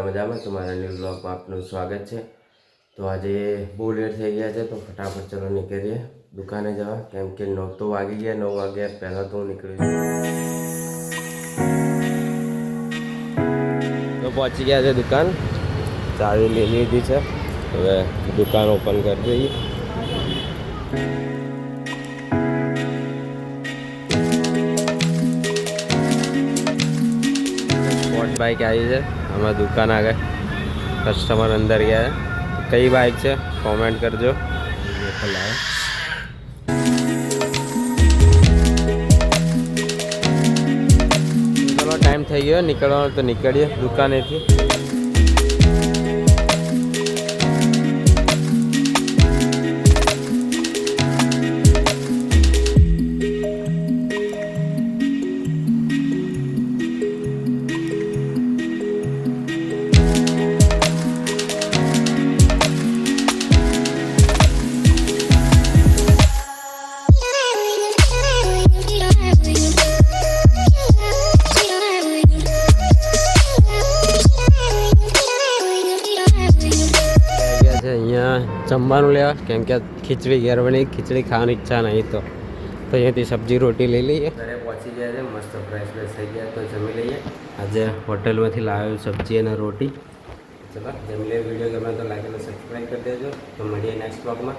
મજામાં તમારા ન્યૂ બ્લોગમાં આપનું સ્વાગત છે। તો આજે બહુ લેટ થઈ ગયા છે, તો ફટાફટ ચલો નીકળીએ દુકાને જવા, કેમ કે 9 તો વાગી ગયા। 9 વાગ્યા પહેલાં તો હું નીકળી તો પહોંચી ગયા છે દુકાન, ચાવી લઈ લીધી છે। હવે દુકાન ઓપન કરી દઈએ। स्पोर्ट बाइक आई है हमारी दुकान आ गए, कस्टमर अंदर गया है। कई बाइक है कमेंट कर जो। चलो टाइम थी गयो निकलवा, तो निकलिए दुकाने थी। जमवानुं लेवा, केम के खीचड़ी घेर बनी, खीचड़ी खावानी इच्छा नहीं तो अहींथी सब्जी रोटी लई लईए। घरे पहुंची गया है, मस्त फ्रेश फ्रेश थई गया तो जमी लईए। आज होटल में लाव्यो सब्जी और रोटी। चलो जमी ले। वीडियो गमे तो लाइक और सब्सक्राइब कर देजो। तो मळीए नेक्स्ट ब्लॉग में।